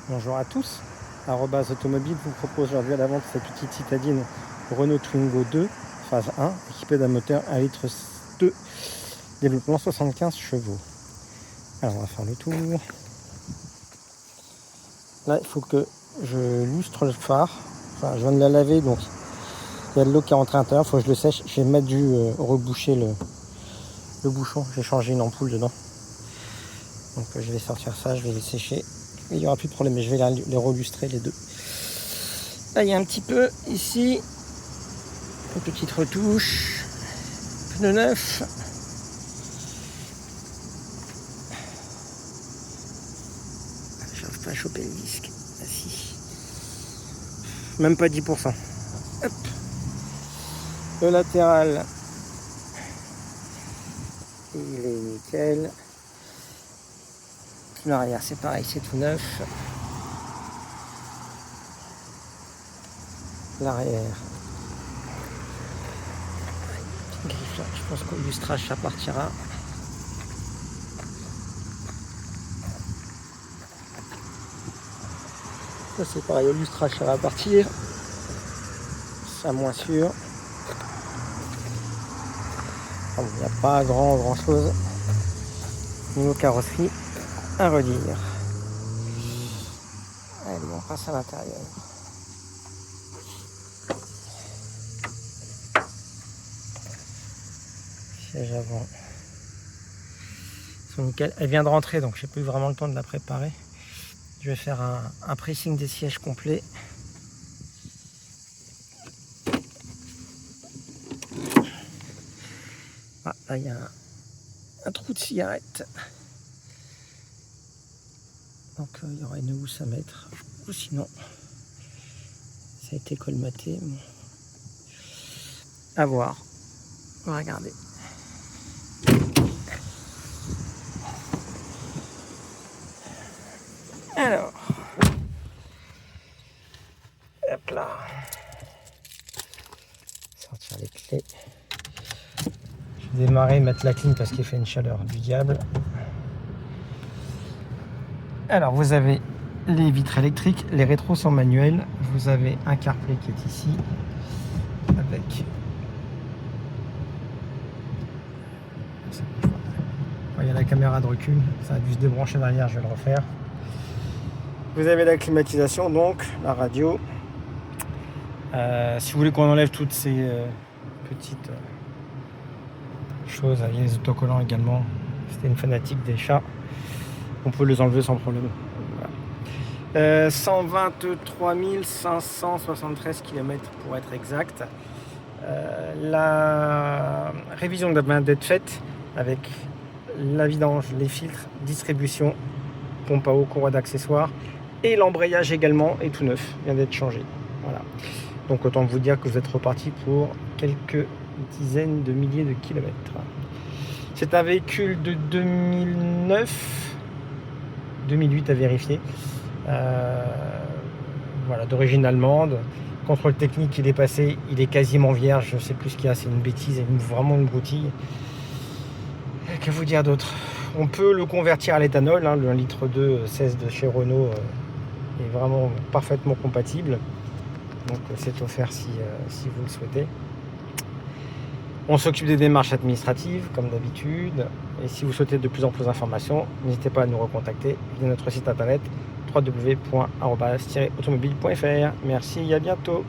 Bonjour à tous. Arobase Automobile vous propose aujourd'hui à la vente cette petite citadine Renault Twingo 2 phase 1 équipée d'un moteur 1,2 litre, développement 75 chevaux. Alors on va faire le tour. Là il faut que je lustre le phare. Enfin, je viens de la laver, donc il y a de l'eau qui est rentrée à l'intérieur, il faut que je le sèche. J'ai même dû reboucher le bouchon, j'ai changé une ampoule dedans. Donc je vais sortir ça, je vais les sécher. Il n'y aura plus de problème, mais je vais les relustrer les deux. Là il y a un petit peu ici, une petite retouche, pneu neuf. J'arrive pas à choper le disque. Ah si. Même pas 10%. Hop. Le latéral, il est nickel. L'arrière c'est pareil, c'est tout neuf. L'arrière, griffe là, je pense qu'au lustrage ça partira. Ça c'est pareil, au lustrage ça va partir. Ça moins sûr. Il n'y a pas grand chose. Niveau carrosserie à redire. Allez, on passe à l'intérieur. Siège avant. Sont nickel. Elle vient de rentrer, donc j'ai pas eu vraiment le temps de la préparer. Je vais faire un pressing des sièges complet. Ah, là il y a un trou de cigarette. Donc il y aura une housse à mettre. Ou sinon, ça a été colmaté. Bon. À voir. On va regarder. Alors. Hop là. Sortir les clés. Je vais démarrer, mettre la clim parce qu'il fait une chaleur du diable. Alors vous avez les vitres électriques, les rétros sont manuels. Vous avez un CarPlay qui est ici avec. Il y a la caméra de recul, ça a dû se débrancher derrière, je vais le refaire. Vous avez la climatisation, donc la radio. Si vous voulez qu'on enlève toutes ces petites choses, il y a les autocollants également. C'était une fanatique des chats. On peut les enlever sans problème. Voilà. 123 573 km pour être exact. La révision vient d'être faite avec la vidange, les filtres, distribution, pompe à eau, courroie d'accessoires et l'embrayage également est tout neuf, vient d'être changé. Voilà. Donc autant vous dire que vous êtes reparti pour quelques dizaines de milliers de kilomètres. C'est un véhicule de 2009, 2008 à vérifier. Voilà, d'origine allemande. Contrôle technique, il est passé, il est quasiment vierge. Je ne sais plus ce qu'il y a, c'est une bêtise, vraiment une broutille. Que vous dire d'autre? On peut le convertir à l'éthanol, hein, le 1,2 litre 16 de chez Renault est vraiment parfaitement compatible. Donc c'est offert si vous le souhaitez. On s'occupe des démarches administratives comme d'habitude. Et si vous souhaitez de plus en plus d'informations, n'hésitez pas à nous recontacter via notre site internet www.arobase-automobile.fr. Merci et à bientôt.